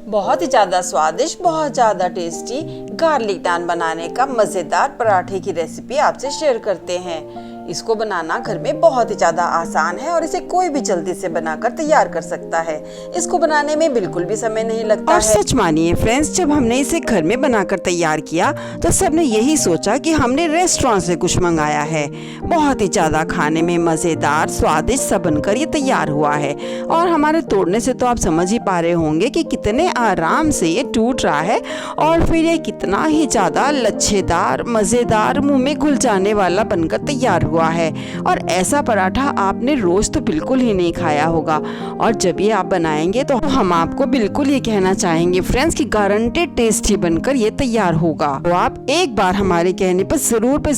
बहुत ही ज़्यादा स्वादिष्ट, बहुत ज़्यादा टेस्टी गार्लिक नान बनाने का मज़ेदार पराठे की रेसिपी आपसे शेयर करते हैं। इसको बनाना घर में बहुत ही ज़्यादा आसान है और इसे कोई भी जल्दी से बनाकर तैयार कर सकता है। इसको बनाने में बिल्कुल भी समय नहीं लगता और है। सच मानिए फ्रेंड्स, जब हमने इसे घर में बनाकर तैयार किया तो सबने यही सोचा कि हमने रेस्टोरेंट से कुछ मंगाया है। बहुत ही ज़्यादा खाने में मज़ेदार, स्वादिष्ट सा बनकर ये तैयार हुआ है। और हमारे तोड़ने से तो आप समझ ही पा रहे होंगे कि कितने आराम से ये टूट रहा है और फिर ये कितना ही ज़्यादा लच्छेदार, मज़ेदार, मुंह में घुल जाने वाला बनकर तैयार हुआ है। और ऐसा पराठा आपने रोज तो बिल्कुल ही नहीं खाया होगा, और जब ये आप बनाएंगे तो हम आपको बिल्कुल ये कहना चाहेंगे फ्रेंड्स कि गारंटेड टेस्टी बनकर ये तैयार होगा। तो आप एक बार हमारे कहने पर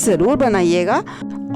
जरूर बनाइएगा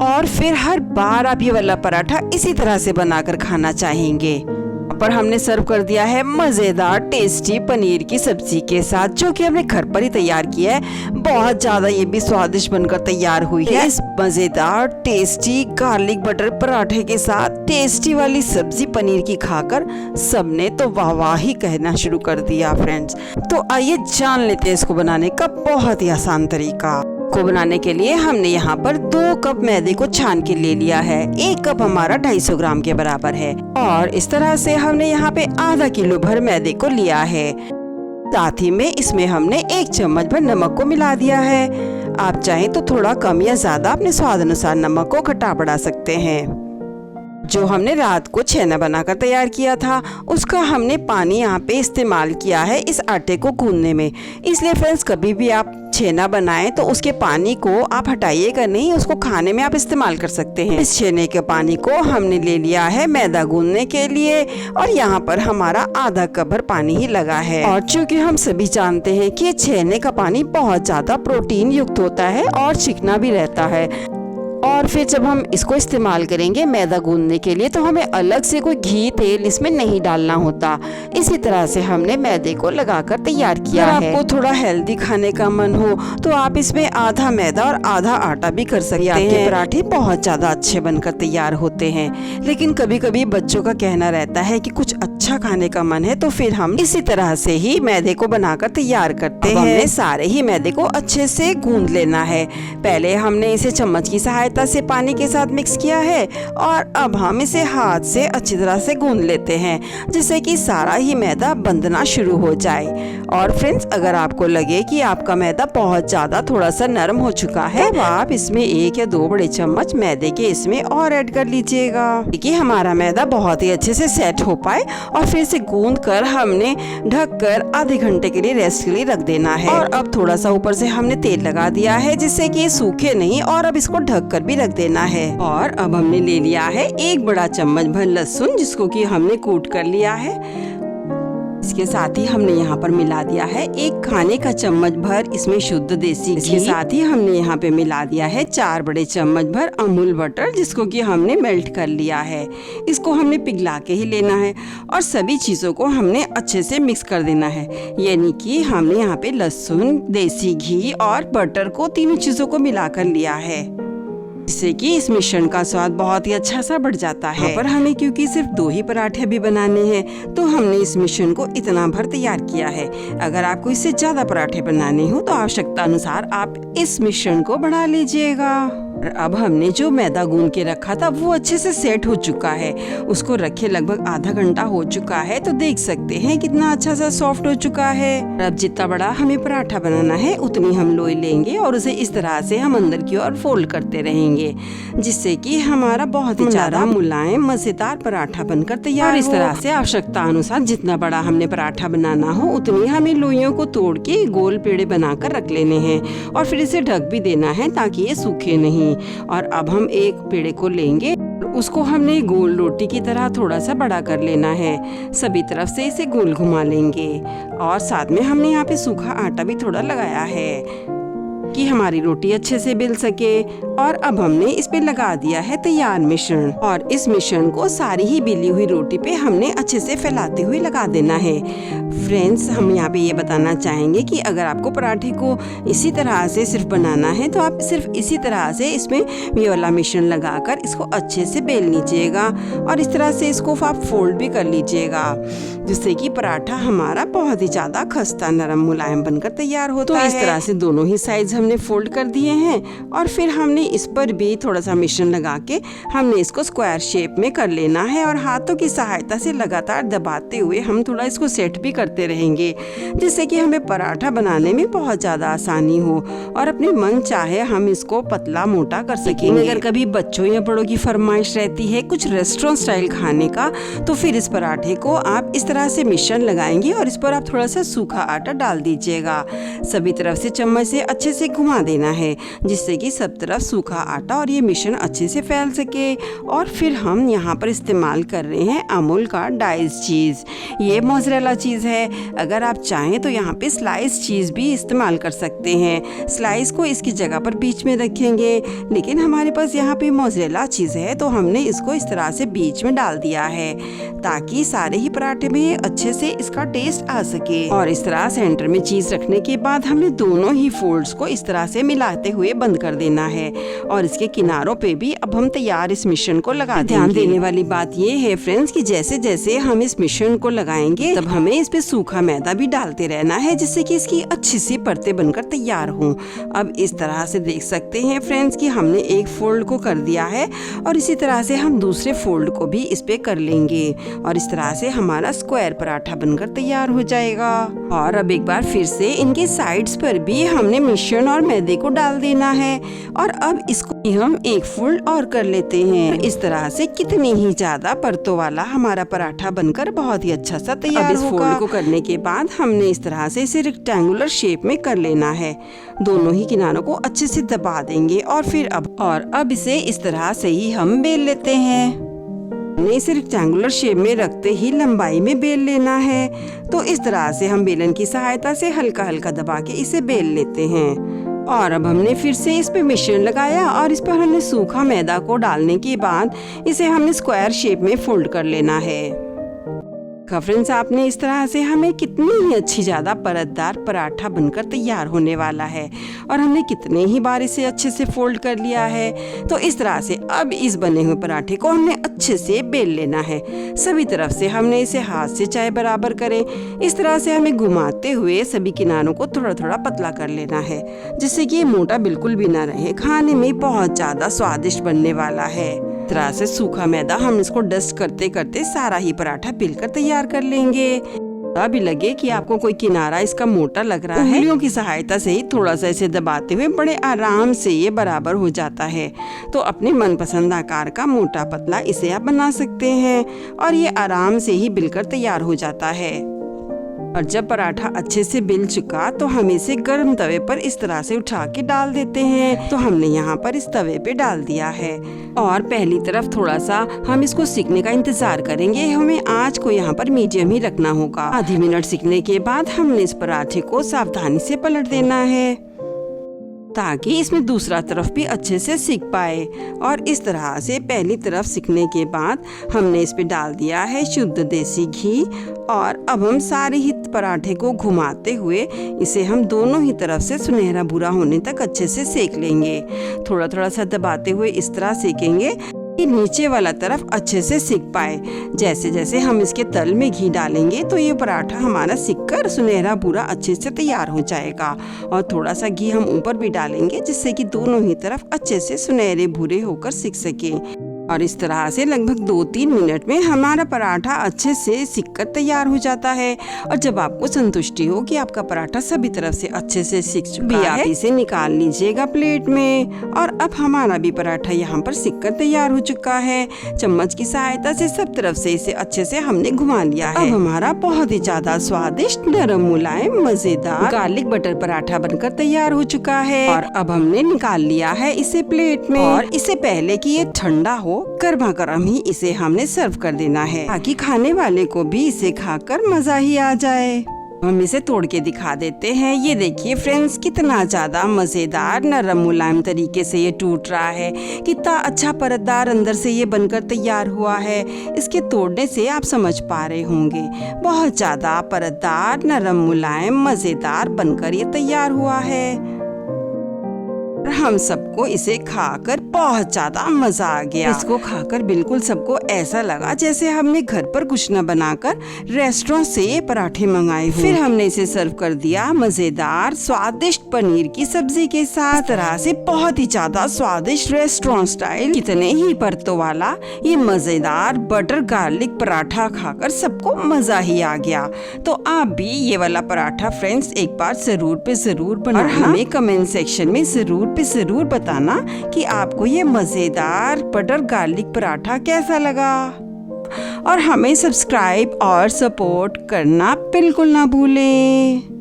और फिर हर बार आप ये वाला पराठा इसी तरह से बनाकर खाना चाहेंगे। पर हमने सर्व कर दिया है मजेदार टेस्टी पनीर की सब्जी के साथ, जो कि हमने घर पर ही तैयार किया है। बहुत ज्यादा ये भी स्वादिष्ट बनकर तैयार हुई है। इस मजेदार टेस्टी गार्लिक बटर पराठे के साथ टेस्टी वाली सब्जी पनीर की खाकर सबने तो वाह वाह ही कहना शुरू कर दिया फ्रेंड्स। तो आइए जान लेते हैं इसको बनाने का बहुत ही आसान तरीका। को बनाने के लिए हमने यहाँ पर 2 कप मैदे को छान के ले लिया है। 1 कप हमारा 250 ग्राम के बराबर है। और इस तरह से हमने यहाँ पे आधा किलो भर मैदे को लिया है। साथ ही में इसमें हमने 1 चम्मच भर नमक को मिला दिया है। आप चाहें तो थोड़ा कम या ज्यादा अपने स्वाद अनुसार नमक को घटा बढ़ा सकते हैं। जो हमने रात को छेना बनाकर तैयार किया था, उसका हमने पानी यहाँ पे इस्तेमाल किया है इस आटे को गूंदने में। इसलिए फ्रेंड्स, कभी भी आप छेना बनाएं तो उसके पानी को आप हटाइएगा नहीं, उसको खाने में आप इस्तेमाल कर सकते हैं। इस छेने के पानी को हमने ले लिया है मैदा गूंदने के लिए, और यहाँ पर हमारा आधा कप भर पानी ही लगा है। और चूँकि हम सभी जानते हैं कि छेने का पानी बहुत ज्यादा प्रोटीन युक्त होता है और चिकना भी रहता है, और फिर जब हम इसको इस्तेमाल करेंगे मैदा गूंदने के लिए तो हमें अलग से कोई घी तेल इसमें नहीं डालना होता। इसी तरह से हमने मैदे को लगाकर तैयार किया है। अगर आपको थोड़ा हेल्दी खाने का मन हो तो आप इसमें आधा मैदा और आधा आटा भी कर सकते हैं। पराठे बहुत ज्यादा अच्छे बनकर तैयार होते हैं। लेकिन कभी कभी बच्चों का कहना रहता है कि कुछ अच्छा खाने का मन है, तो फिर हम इसी तरह से ही मैदे को बनाकर तैयार करते हैं। हमने सारे ही मैदे को अच्छे से गूंद लेना है। पहले हमने इसे चम्मच की सहायता से पानी के साथ मिक्स किया है, और अब हम इसे हाथ से अच्छी तरह से गूंद लेते हैं, जिससे कि सारा ही मैदा बंधना शुरू हो जाए। और फ्रेंड्स, अगर आपको लगे कि आपका मैदा बहुत ज्यादा थोड़ा सा नरम हो चुका है, तो आप इसमें 1 या 2 बड़े चम्मच मैदे के इसमें और ऐड कर लीजिएगा, कि हमारा मैदा बहुत ही अच्छे से सेट हो पाए। और फिर से गूंद कर हमने ढककर आधे घंटे के लिए रेस्ट के लिए रख देना है। और अब थोड़ा सा ऊपर से हमने तेल लगा दिया है, जिससे कि ये सूखे नहीं, और अब इसको ढक कर भी रख देना है। और अब हमने ले लिया है 1 बड़ा चम्मच भर लहसुन, जिसको कि हमने कूट कर लिया है। इसके साथ ही हमने यहाँ पर मिला दिया है 1 खाने का चम्मच भर इसमें शुद्ध देसी घी। इसके साथ ही हमने यहाँ पे मिला दिया है 4 बड़े चम्मच भर अमूल बटर, जिसको कि हमने मेल्ट कर लिया है। इसको हमने पिघला के ही लेना है, और सभी चीजों को हमने अच्छे से मिक्स कर देना है। यानी कि हमने यहाँ पे लहसुन, देसी घी और बटर को तीनों चीजों को मिलाकर लिया है, जिससे कि इस मिश्रण का स्वाद बहुत ही अच्छा सा बढ़ जाता है। पर हमें क्योंकि सिर्फ 2 ही पराठे भी बनाने हैं, तो हमने इस मिश्रण को इतना भर तैयार किया है। अगर आपको इससे ज्यादा पराठे बनाने हो तो आवश्यकता अनुसार आप इस मिश्रण को बढ़ा लीजिएगा। अब हमने जो मैदा गूंद के रखा था वो अच्छे से सेट हो चुका है। उसको रखे लगभग आधा घंटा हो चुका है, तो देख सकते हैं कितना अच्छा सा सॉफ्ट हो चुका है। अब जितना बड़ा हमें पराठा बनाना है उतनी हम लोई लेंगे, और उसे इस तरह से हम अंदर की ओर फोल्ड करते रहेंगे, जिससे कि हमारा बहुत ही ज्यादा मुलायम मजेदार पराठा बनकर तैयार हो। इस तरह से आवश्यकता अनुसार जितना बड़ा हमने पराठा बनाना हो उतनी हमें लोइयों को तोड़ के गोल पेड़े बनाकर रख लेने हैं, और फिर इसे ढक भी देना है ताकि ये सूखे नहीं। और अब हम एक पेड़े को लेंगे, उसको हमने गोल रोटी की तरह थोड़ा सा बड़ा कर लेना है। सभी तरफ से इसे गोल घुमा लेंगे, और साथ में हमने यहाँ पे सूखा आटा भी थोड़ा लगाया है, कि हमारी रोटी अच्छे से बेल सके। और अब हमने इस पे लगा दिया है तैयार मिश्रण, और इस मिश्रण को सारी ही बेली हुई रोटी पे हमने अच्छे से फैलाते हुए लगा देना है। फ्रेंड्स, हम यहाँ पे ये बताना चाहेंगे कि अगर आपको पराठे को इसी तरह से सिर्फ बनाना है तो आप सिर्फ इसी तरह से इसमें ये वाला मिश्रण लगाकर इसको अच्छे से बेल लीजिएगा, और इस तरह से इसको आप फोल्ड भी कर लीजिएगा, जिससे कि पराठा हमारा बहुत ही ज्यादा खस्ता नरम मुलायम बनकर तैयार होता है। इस तरह से दोनों ही साइड्स हमने फोल्ड कर दिए हैं, और फिर हमने इस पर भी थोड़ा सा मिश्रण लगा के हमने इसको स्क्वायर शेप में कर लेना है, और हाथों की सहायता से लगातार दबाते हुए हम थोड़ा इसको सेट भी करते रहेंगे, जिससे कि हमें पराठा बनाने में बहुत ज्यादा आसानी हो और अपने मन चाहे हम इसको पतला मोटा कर सकेंगे। अगर कभी बच्चों या बड़ों की फरमाइश रहती है कुछ रेस्टोरेंट स्टाइल खाने का, तो फिर इस पराठे को आप इस तरह से मिश्रण लगाएंगे और इस पर आप थोड़ा सा सूखा आटा डाल दीजिएगा। सभी तरफ से चम्मच से अच्छे से घुमा देना है, जिससे कि सब तरफ सूखा आटा और ये मिश्रण अच्छे से फैल सके। और फिर हम यहाँ पर इस्तेमाल कर रहे हैं अमूल का डाइस चीज़। ये मोज़रेला चीज़ है। अगर आप चाहें तो यहाँ पे स्लाइस चीज़ भी इस्तेमाल कर सकते हैं। स्लाइस को इसकी जगह पर बीच में रखेंगे, लेकिन हमारे पास यहाँ पे मोज़रेला चीज़ है तो हमने इसको इस तरह से बीच में डाल दिया है, ताकि सारे ही पराठे में अच्छे से इसका टेस्ट आ सके। और इस तरह सेंटर में चीज़ रखने के बाद हमने दोनों ही फोल्ड्स को इस तरह से मिलाते हुए बंद कर देना है, और इसके किनारों पे भी अब हम तैयार इस मिश्रण को लगा देंगे। ध्यान देने वाली बात ये है फ्रेंड्स कि जैसे जैसे हम इस मिश्रण को लगाएंगे तब हमें इस पे सूखा मैदा भी डालते रहना है, जिससे कि इसकी अच्छी सी परतें बनकर तैयार हों। अब इस तरह से देख सकते हैं फ्रेंड्स कि हमने एक फोल्ड को कर दिया है, और इसी तरह से हम दूसरे फोल्ड को भी इस पे कर लेंगे, और इस तरह से हमारा स्क्वायर पराठा बनकर तैयार हो जाएगा। और अब एक बार फिर से इनके साइड्स पर भी हमने मिश्रण और मैदे को डाल देना है, और अब इसको हम एक फोल्ड और कर लेते हैं। इस तरह से कितनी ही ज्यादा परतों वाला हमारा पराठा बनकर बहुत ही अच्छा सा तैयार होगा। इस फोल्ड को करने के बाद हमने इस तरह से इसे रेक्टेंगुलर शेप में कर लेना है। दोनों ही किनारों को अच्छे से दबा देंगे, और फिर अब इसे इस तरह से ही हम बेल लेते हैं। हमने इसे रेक्टेंगुलर शेप में रखते ही लंबाई में बेल लेना है। तो इस तरह से हम बेलन की सहायता से हल्का हल्का दबा के इसे बेल लेते हैं। और अब हमने फिर से इस पे मिश्रण लगाया, और इस पर हमने सूखा मैदा को डालने के बाद इसे हमने स्क्वायर शेप में फोल्ड कर लेना है। फ्रेंड्स, आपने इस तरह से हमें कितनी ही अच्छी ज़्यादा परतदार पराठा बनकर तैयार होने वाला है, और हमने कितने ही बार इसे अच्छे से फोल्ड कर लिया है। तो इस तरह से अब इस बने हुए पराठे को हमने अच्छे से बेल लेना है। सभी तरफ से हमने इसे हाथ से चाहे बराबर करें, इस तरह से हमें घुमाते हुए सभी किनारों को थोड़ा थोड़ा पतला कर लेना है, जिससे कि ये मोटा बिल्कुल भी ना रहे। खाने में बहुत ज़्यादा स्वादिष्ट बनने वाला है। तरह से सूखा मैदा हम इसको डस्ट करते करते सारा ही पराठा बेलकर तैयार कर लेंगे। अभी लगे कि आपको कोई किनारा इसका मोटा लग रहा है, उंगलियों की सहायता से ही थोड़ा सा इसे दबाते हुए बड़े आराम से ये बराबर हो जाता है। तो अपने मनपसंद आकार का मोटा पतला इसे आप बना सकते हैं, और ये आराम से ही बिलकर तैयार हो जाता है। और जब पराठा अच्छे से बिल चुका तो हम इसे गर्म तवे पर इस तरह से उठा के डाल देते हैं। तो हमने यहाँ पर इस तवे पे डाल दिया है, और पहली तरफ थोड़ा सा हम इसको सिकने का इंतजार करेंगे। हमें आंच को यहाँ पर मीडियम ही रखना होगा। आधी मिनट सिकने के बाद हमने इस पराठे को सावधानी से पलट देना है, ताकि इसमें दूसरा तरफ भी अच्छे से सिक पाए। और इस तरह से पहली तरफ सिकने के बाद हमने इस पे डाल दिया है शुद्ध देसी घी, और अब हम सारे ही पराठे को घुमाते हुए इसे हम दोनों ही तरफ से सुनहरा भूरा होने तक अच्छे से सेक लेंगे। थोड़ा थोड़ा सा दबाते हुए इस तरह सेकेंगे कि नीचे वाला तरफ अच्छे से सिक पाए। जैसे जैसे हम इसके तल में घी डालेंगे तो ये पराठा हमारा सिककर सुनहरा भूरा अच्छे से तैयार हो जाएगा। और थोड़ा सा घी हम ऊपर भी डालेंगे, जिससे कि दोनों ही तरफ अच्छे से सुनहरे भूरे होकर सिक सके। और इस तरह से लगभग 2-3 मिनट में हमारा पराठा अच्छे से सिककर तैयार हो जाता है। और जब आपको संतुष्टि हो कि आपका पराठा सभी तरफ से अच्छे से सिक चुका है, आप इसे निकाल लीजिएगा प्लेट में। और अब हमारा भी पराठा यहाँ पर सिककर तैयार हो चुका है। चम्मच की सहायता से सब तरफ से इसे अच्छे से हमने घुमा लिया है। अब हमारा बहुत ही ज्यादा स्वादिष्ट, नरम, मुलायम, मजेदार गार्लिक बटर पराठा बनकर तैयार हो चुका है। और अब हमने निकाल लिया है इसे प्लेट में। और इससे पहले कि ये ठंडा हो, गर्मा गर्म ही इसे हमने सर्व कर देना है, ताकि खाने वाले को भी इसे खाकर मजा ही आ जाए। हम इसे तोड़ के दिखा देते हैं। ये देखिए फ्रेंड्स, कितना ज़्यादा मज़ेदार नरम मुलायम तरीके से ये टूट रहा है। कितना अच्छा परतदार अंदर से ये बनकर तैयार हुआ है। इसके तोड़ने से आप समझ पा रहे होंगे, बहुत ज़्यादा परतदार नरम मुलायम मज़ेदार बनकर ये तैयार हुआ है। हम सबको इसे खाकर बहुत ज्यादा मजा आ गया। इसको खाकर बिल्कुल सबको ऐसा लगा जैसे हमने घर पर कुछ न बनाकर रेस्टोरेंट से ये पराठे मंगाए हों। फिर हमने इसे सर्व कर दिया मजेदार स्वादिष्ट पनीर की सब्जी के साथ। तरह से बहुत ही ज्यादा स्वादिष्ट रेस्टोरेंट स्टाइल कितने ही परतों वाला ये मजेदार बटर गार्लिक पराठा खाकर सबको मजा ही आ गया। तो आप भी ये वाला पराठा फ्रेंड्स एक बार जरूर बनाना और हमें कमेंट सेक्शन में जरूर बताना कि आपको ये मजेदार बटर गार्लिक पराठा कैसा लगा। और हमें सब्सक्राइब और सपोर्ट करना बिल्कुल ना भूलें।